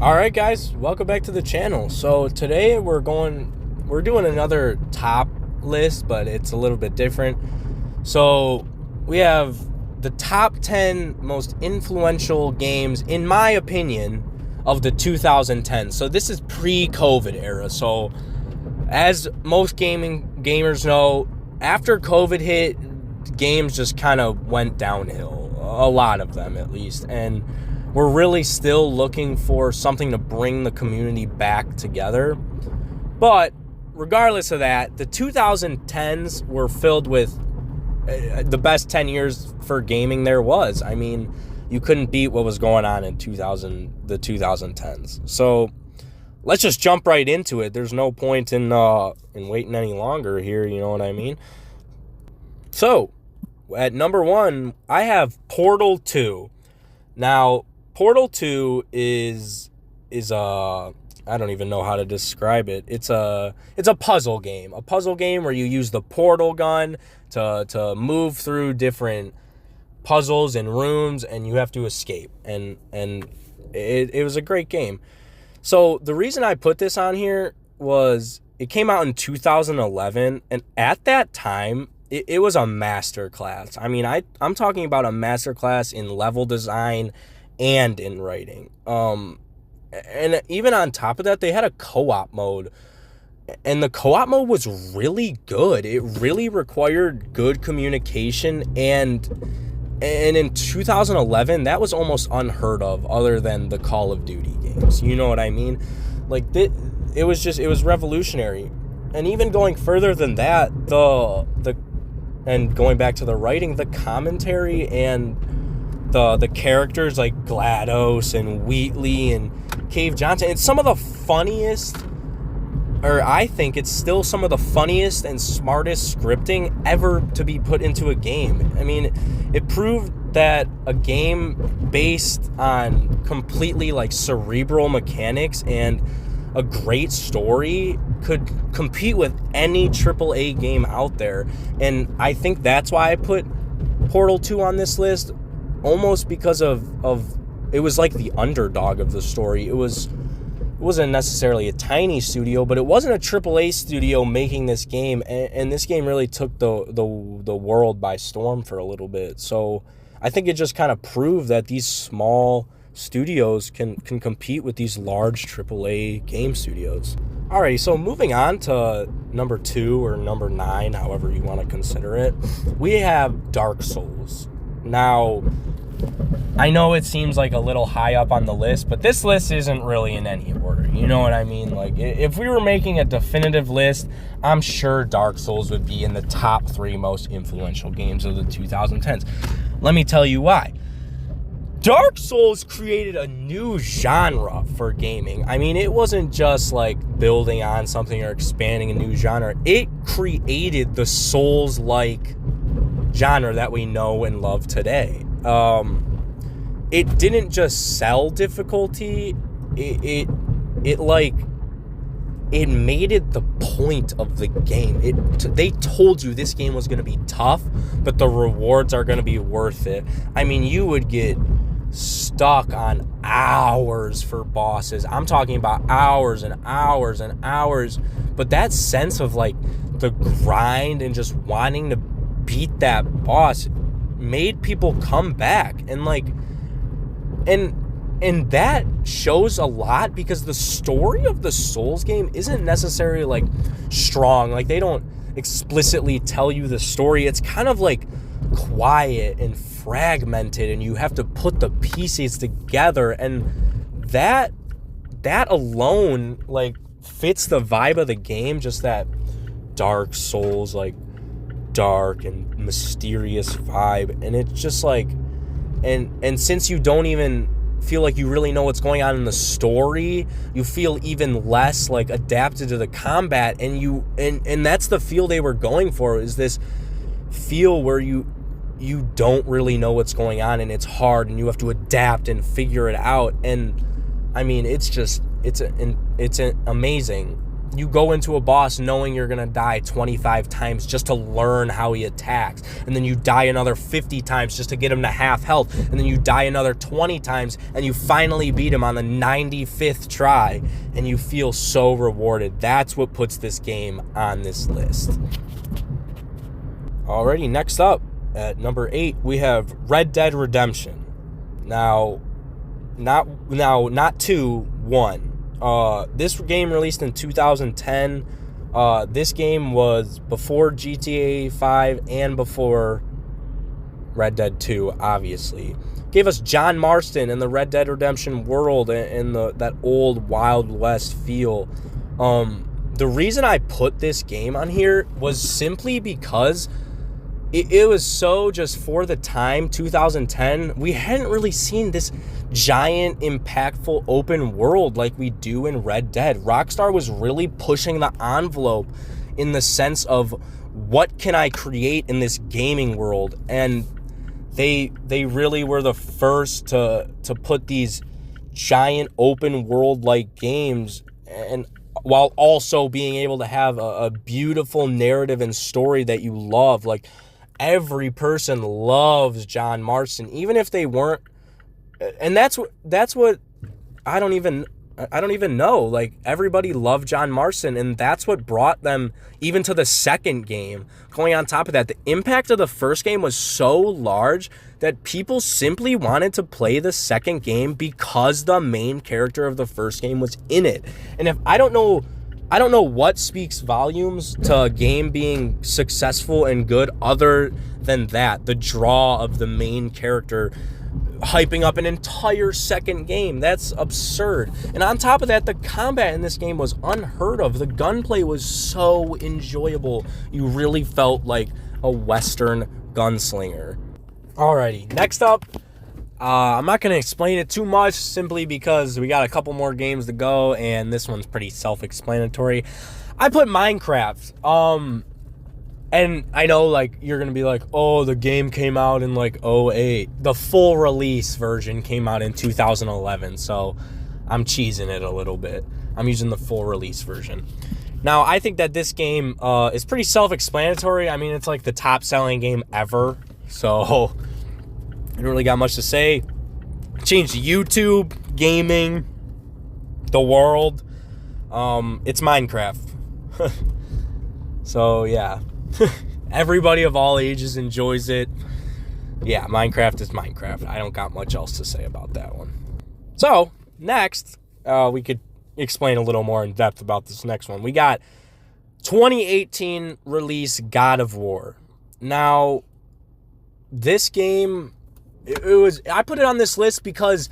All right, guys, welcome back to the channel. So today we're doing another top list, but it's a little bit different. So we have the top 10 most influential games, in my opinion, of the 2010s. So this is pre-COVID era. So as most gamers know, after COVID hit, games just kind of went downhill. A lot of them, at least. And we're really still looking for something to bring the community back together. But regardless of that, the 2010s were filled with the best 10 years for gaming there was. I mean, you couldn't beat what was going on in the 2010s. So let's just jump right into it. There's no point in waiting any longer here, you know what I mean? So at number 1, I have Portal 2. Now, Portal 2 is I don't even know how to describe it. It's a puzzle game. A puzzle game where you use the portal gun to move through different puzzles and rooms, and you have to escape. And it was a great game. So the reason I put this on here was it came out in 2011, and at that time it was a masterclass. I mean, I'm talking about a masterclass in level design and in writing. And even on top of that, they had a co-op mode. And the co-op mode was really good. It really required good communication. And in 2011, that was almost unheard of other than the Call of Duty games. You know what I mean? Like, it was revolutionary. And even going further than that, and going back to the writing, the commentary and the characters like GLaDOS and Wheatley and Cave Johnson, it's some of the funniest, or I think it's still some of the funniest and smartest scripting ever to be put into a game. I mean, it proved that a game based on completely like cerebral mechanics and a great story could compete with any AAA game out there. And I think that's why I put Portal 2 on this list, almost because of it was like the underdog of the story. It wasn't necessarily a tiny studio, but it wasn't a AAA studio making this game, and this game really took the world by storm for a little bit. So I think it just kind of proved that these small studios can compete with these large AAA game studios. Alrighty, so moving on to number 2 or number 9, however you want to consider it, we have Dark Souls. Now, I know it seems like a little high up on the list, but this list isn't really in any order. You know what I mean? Like, if we were making a definitive list, I'm sure Dark Souls would be in the top 3 most influential games of the 2010s. Let me tell you why. Dark Souls created a new genre for gaming. I mean, it wasn't just like building on something or expanding a new genre. It created the Souls-like genre that we know and love today. It didn't just sell difficulty. It made it the point of the game. They told you this game was going to be tough, but the rewards are going to be worth it. I mean, you would get stuck on hours for bosses. I'm talking about hours and hours and hours. But that sense of like the grind and just wanting to beat that boss made people come back. And like, and that shows a lot, because the story of the Souls game isn't necessarily like strong. Like, they don't explicitly tell you the story. It's kind of like quiet and fragmented, and you have to put the pieces together, and that alone like fits the vibe of the game. Just that Dark Souls, like dark and mysterious vibe. And it's just like, and since you don't even feel like you really know what's going on in the story, you feel even less like adapted to the combat, and that's the feel they were going for, is this feel where you don't really know what's going on, and it's hard, and you have to adapt and figure it out. And I mean, it's amazing. you go into a boss knowing you're gonna die 25 times just to learn how he attacks, and then you die another 50 times just to get him to half health, and then you die another 20 times and you finally beat him on the 95th try, and you feel so rewarded. That's what puts this game on this list. Alrighty, next up at number 8 we have Red Dead Redemption. Not 2, 1. This game released in 2010. This game was before GTA 5 and before Red Dead 2, obviously. Gave us John Marston in the Red Dead Redemption world and that old Wild West feel. The reason I put this game on here was simply because it was so just for the time, 2010, we hadn't really seen this giant, impactful open world like we do in Red Dead. Rockstar was really pushing the envelope in the sense of what can I create in this gaming world, and they really were the first to put these giant open world like games, and while also being able to have a beautiful narrative and story that you love. Like, every person loves John Marston, even if they weren't, and that's what I don't even know. Like, everybody loved John Marston, and that's what brought them even to the second game. Going on top of that, the impact of the first game was so large that people simply wanted to play the second game because the main character of the first game was in it. And if I don't know what speaks volumes to a game being successful and good other than that, the draw of the main character hyping up an entire second game. That's absurd. And on top of that, the combat in this game was unheard of. The gunplay was so enjoyable. You really felt like a Western gunslinger. Alrighty, next up, I'm not going to explain it too much simply because we got a couple more games to go, and this one's pretty self-explanatory. I put Minecraft. And I know, like, you're going to be like, oh, the game came out in, like, 2008. The full release version came out in 2011, so I'm cheesing it a little bit. I'm using the full release version. Now, I think that this game is pretty self-explanatory. I mean, it's, like, the top-selling game ever, so I don't really got much to say. Changed YouTube, gaming, the world. It's Minecraft. So, yeah. Everybody of all ages enjoys it. Yeah, Minecraft is Minecraft. I don't got much else to say about that one. So, next, we could explain a little more in depth about this next one. We got 2018 release God of War. Now, this game, I put it on this list because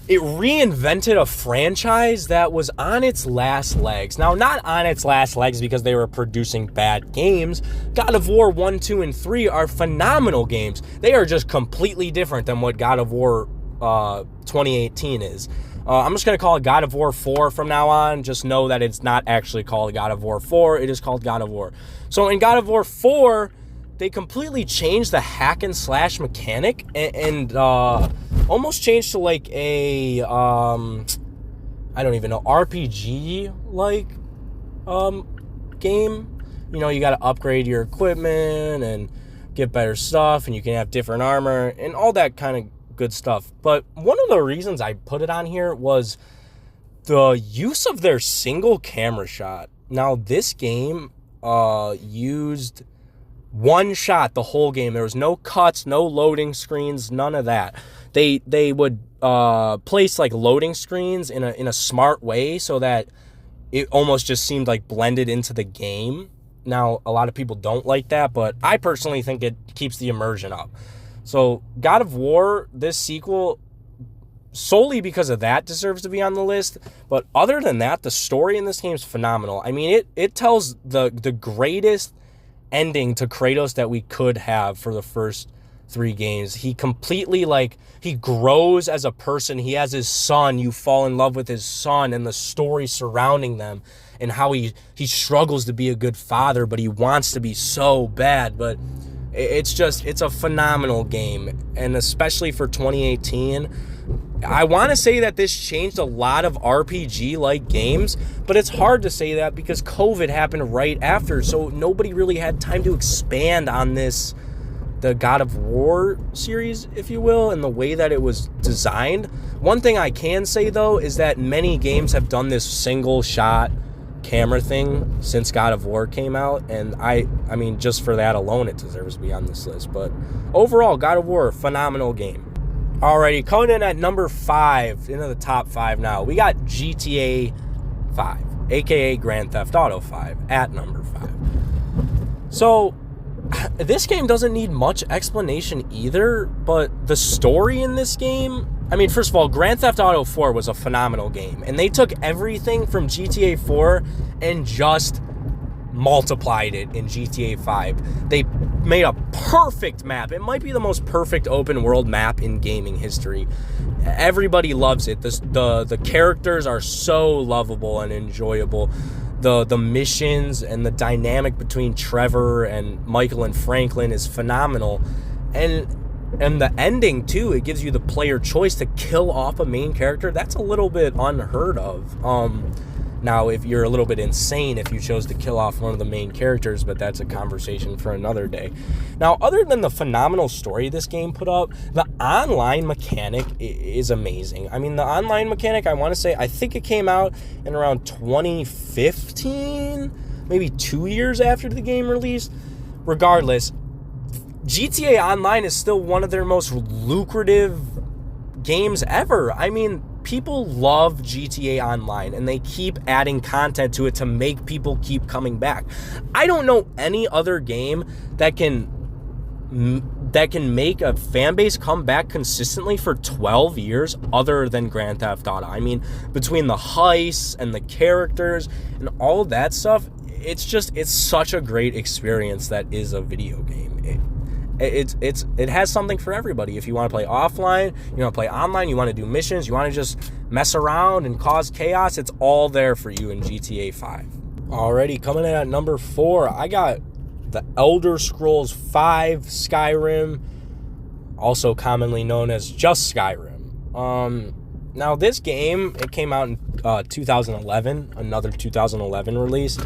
it reinvented a franchise that was on its last legs. Now, not on its last legs because they were producing bad games. God of War 1, 2, and 3 are phenomenal games. They are just completely different than what God of War 2018 is. I'm just going to call it God of War 4 from now on. Just know that it's not actually called God of War 4. It is called God of War. So in God of War 4, they completely changed the hack and slash mechanic and almost changed to like a I don't even know, RPG like game. You know, you got to upgrade your equipment and get better stuff, and you can have different armor and all that kind of good stuff. But one of the reasons I put it on here was the use of their single camera shot. Now, this game used one shot the whole game. There was no cuts, no loading screens, none of that. They would place like loading screens in a smart way so that it almost just seemed like blended into the game. Now, a lot of people don't like that, but I personally think it keeps the immersion up. So God of War, this sequel, solely because of that, deserves to be on the list. But other than that, the story in this game is phenomenal. I mean, it tells the greatest ending to Kratos that we could have for the first 3 games. He completely, like, he grows as a person. He has his son. You fall in love with his son and the story surrounding them and how he struggles to be a good father, but he wants to be so bad. But it's a phenomenal game. And especially for 2018, I want to say that this changed a lot of RPG-like games, but it's hard to say that because COVID happened right after, so nobody really had time to expand on this, the God of War series, if you will, and the way that it was designed. One thing I can say, though, is that many games have done this single-shot camera thing since God of War came out, and I mean, just for that alone, it deserves to be on this list. But overall, God of War, phenomenal game. Alrighty, coming in at number 5, into the top 5 now, we got GTA 5, aka Grand Theft Auto 5, at number 5. So, this game doesn't need much explanation either, but the story in this game, I mean, first of all, Grand Theft Auto 4 was a phenomenal game, and they took everything from GTA 4 and just multiplied it in GTA 5. They made a perfect map. It might be the most perfect open world map in gaming history. Everybody loves it. The characters are so lovable and enjoyable. The missions and the dynamic between Trevor and Michael and Franklin is phenomenal. And the ending, too, it gives you the player choice to kill off a main character. That's a little bit unheard of. Now, if you're a little bit insane if you chose to kill off one of the main characters, but that's a conversation for another day. Now, other than the phenomenal story this game put up, the online mechanic is amazing. I mean, the online mechanic, I want to say, I think it came out in around 2015, maybe 2 years after the game released. Regardless, GTA Online is still one of their most lucrative games ever. I mean, people love GTA Online, and they keep adding content to it to make people keep coming back. I don't know any other game that can make a fan base come back consistently for 12 years other than Grand Theft Auto. I mean, between the heists and the characters and all of that stuff, it's such a great experience that is a video game. It has something for everybody. If you want to play offline, you want to play online, you want to do missions, you want to just mess around and cause chaos, it's all there for you in GTA 5. Alrighty, coming in at number 4, I got the Elder Scrolls V Skyrim, also commonly known as just Skyrim. Now this game, it came out in 2011, another 2011 release,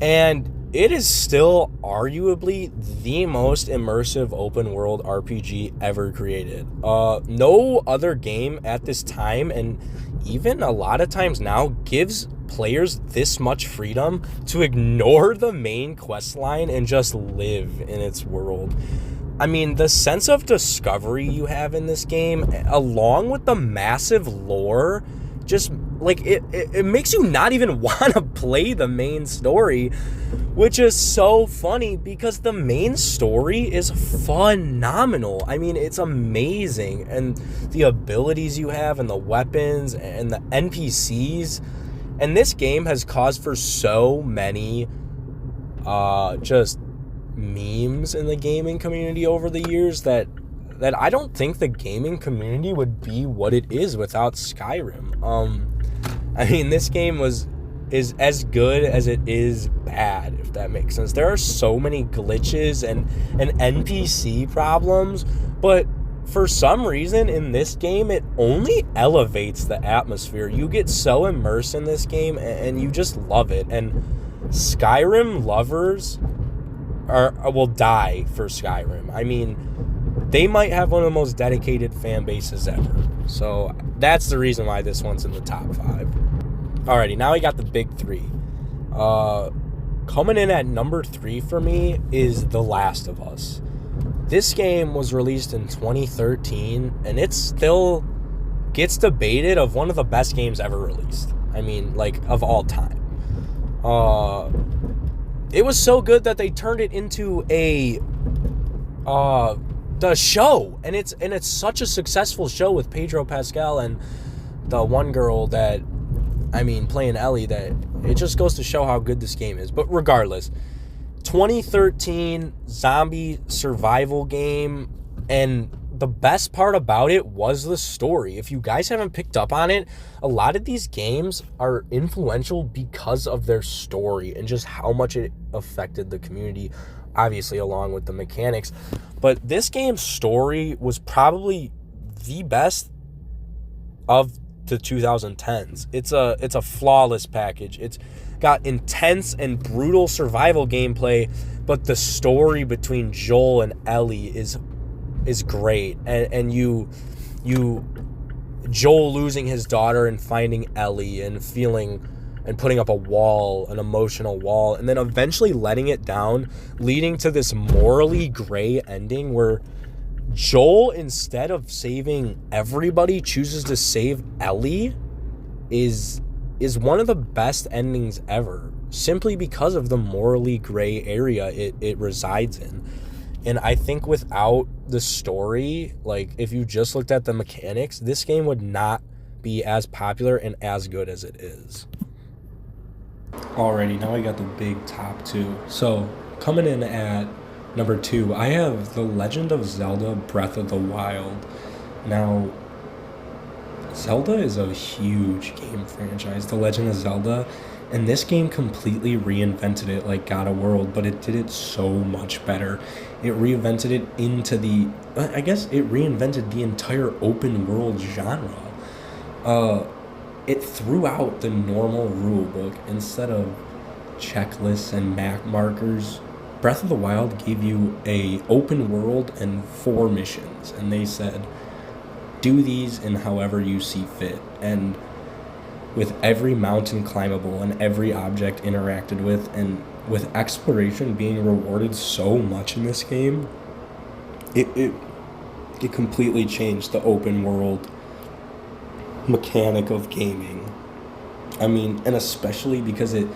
and it is still arguably the most immersive open world RPG ever created. No other game at this time, and even a lot of times now, gives players this much freedom to ignore the main quest line and just live in its world. I mean, the sense of discovery you have in this game, along with the massive lore, just like it makes you not even want to play the main story, which is so funny because the main story is phenomenal. I mean, it's amazing, and the abilities you have and the weapons and the NPCs, and this game has caused for so many just memes in the gaming community over the years that I don't think the gaming community would be what it is without Skyrim. I mean, this game is as good as it is bad, if that makes sense. There are so many glitches and NPC problems, but for some reason in this game, it only elevates the atmosphere. You get so immersed in this game and you just love it. And Skyrim lovers will die for Skyrim. I mean, they might have one of the most dedicated fan bases ever. So that's the reason why this one's in the top 5. Alrighty, now we got the big 3. Coming in at number 3 for me is The Last of Us. This game was released in 2013, and it still gets debated of one of the best games ever released. I mean, like, of all time. It was so good that they turned it into the show, and it's such a successful show with Pedro Pascal and the one girl that, I mean, playing Ellie, that it just goes to show how good this game is. But regardless, 2013 zombie survival game, and the best part about it was the story. If you guys haven't picked up on it, a lot of these games are influential because of their story and just how much it affected the community, obviously along with the mechanics. But this game's story was probably the best of the 2010s. It's a flawless package. It's got intense and brutal survival gameplay, but the story between Joel and Ellie is great. And you Joel losing his daughter and finding Ellie and feeling and putting up a wall, an emotional wall, and then eventually letting it down, leading to this morally gray ending where Joel, instead of saving everybody, chooses to save Ellie, is one of the best endings ever, simply because of the morally gray area it resides in. And I think without the story, like if you just looked at the mechanics, this game would not be as popular and as good as it is. Alrighty, now I got the big top two. So coming in at number 2, I have The Legend of Zelda Breath of the Wild. Now, Zelda is a huge game franchise, The Legend of Zelda, and this game completely reinvented it like God of World, but it did it so much better. It reinvented it it reinvented the entire open world genre. It threw out the normal rulebook. Instead of checklists and map markers, Breath of the Wild gave you a open world and 4 missions, and they said, do these in however you see fit. And with every mountain climbable and every object interacted with, and with exploration being rewarded so much in this game, it completely changed the open world mechanic of gaming. I mean, and especially because it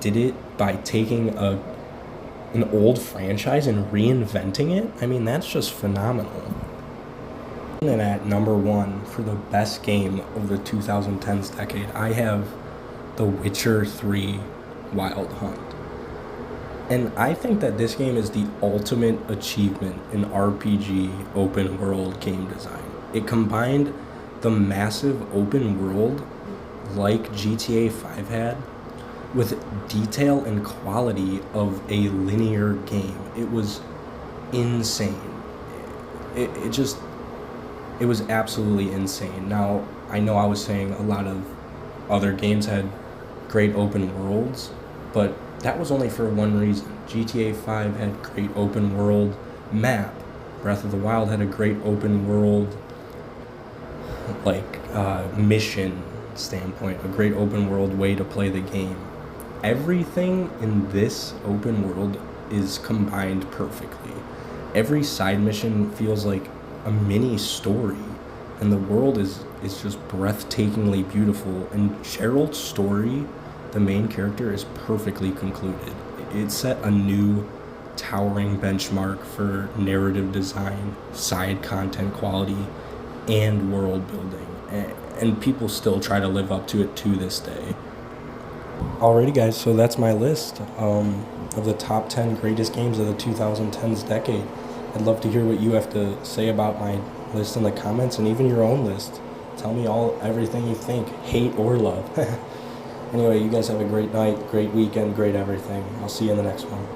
did it by taking an old franchise and reinventing it. I mean, that's just phenomenal. And at number 1 for the best game of the 2010s decade, I have The Witcher 3 Wild Hunt. And I think that this game is the ultimate achievement in RPG open world game design. It combined the massive open world like GTA 5 had with detail and quality of a linear game. It was insane. It was absolutely insane. Now, I know I was saying a lot of other games had great open worlds, but that was only for one reason. GTA 5 had great open world map. Breath of the Wild had a great open world mission standpoint, a great open world way to play the game. Everything in this open world is combined perfectly. Every side mission feels like a mini story, and the world is just breathtakingly beautiful. And Gerald's story, the main character, is perfectly concluded. It set a new towering benchmark for narrative design, side content quality, and world building, and people still try to live up to it to this day. Alrighty guys, so that's my list of the top 10 greatest games of the 2010s decade. I'd love to hear what you have to say about my list in the comments, and even your own list. Tell me everything you think, hate or love. Anyway, you guys have a great night, great weekend, great everything. I'll see you in the next one.